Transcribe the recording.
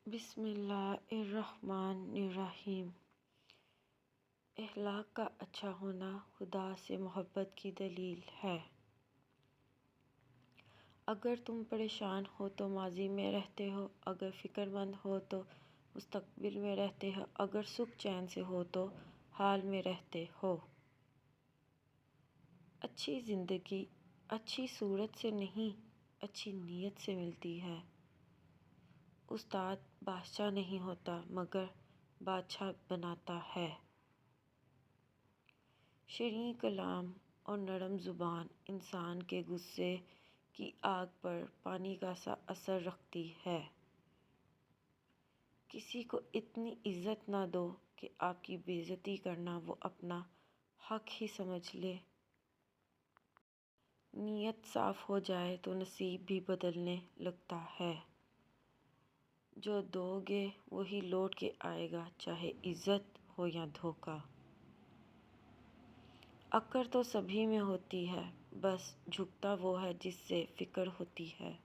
بسم اللہ الرحمن الرحیم۔ اخلاق کا اچھا ہونا خدا سے محبت کی دلیل ہے۔ اگر تم پریشان ہو تو ماضی میں رہتے ہو، اگر فکر مند ہو تو مستقبل میں رہتے ہو، اگر سکھ چین سے ہو تو حال میں رہتے ہو۔ اچھی زندگی اچھی صورت سے نہیں، اچھی نیت سے ملتی ہے۔ استاد بادشاہ نہیں ہوتا مگر بادشاہ بناتا ہے۔ شیریں کلام اور نرم زبان انسان کے غصے کی آگ پر پانی کا سا اثر رکھتی ہے۔ کسی کو اتنی عزت نہ دو کہ آپ کی بے عزتی کرنا وہ اپنا حق ہی سمجھ لے۔ نیت صاف ہو جائے تو نصیب بھی بدلنے لگتا ہے۔ جو دو گے وہی لوٹ کے آئے گا، چاہے عزت ہو یا دھوکہ۔ اکڑ تو سبھی میں ہوتی ہے، بس جھکتا وہ ہے جس سے فکر ہوتی ہے۔